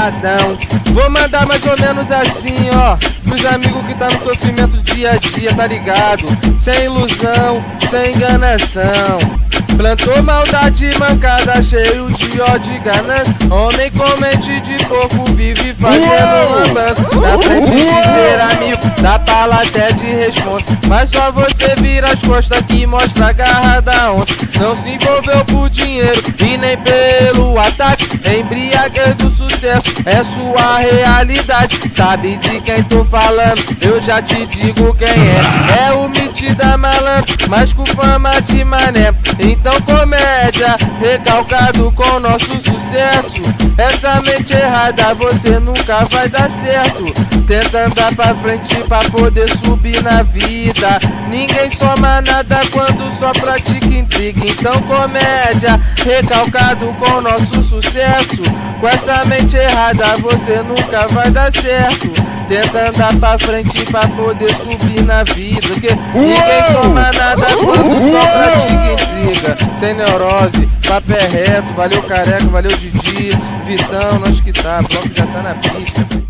pesadão. Vou mandar mais ou menos assim, ó, pros amigos que tá no sofrimento dia a dia, tá ligado? Sem ilusão, sem enganação. Plantou maldade mancada, cheio de ódio e ganância. Homem com mente de porco vive fazendo lambança. Na frente de ser amigo, dá pala até de responsa. Mas só você vira as costas que mostra a garra da onça. Não se envolveu por dinheiro e nem pelo ataque. Embriaguez do sucesso é sua realidade. Sabe de quem tô falando? Eu já te digo quem é. É o Metida Malandro, mas com fama de mané. Então comédia, recalcado com nosso sucesso. Essa mente errada você nunca vai dar certo. Tenta andar pra frente pra poder subir na vida. Ninguém soma nada quando só pratica intriga. Então comédia, recalcado com nosso sucesso. Com essa mente errada você nunca vai dar certo. Tenta andar pra frente pra poder subir na vida. Porque ninguém soma nada quando só pratica intriga. Sem neurose, papo é reto. Valeu Careca, valeu Didi, Vitão, nós que tá, o bloco já tá na pista.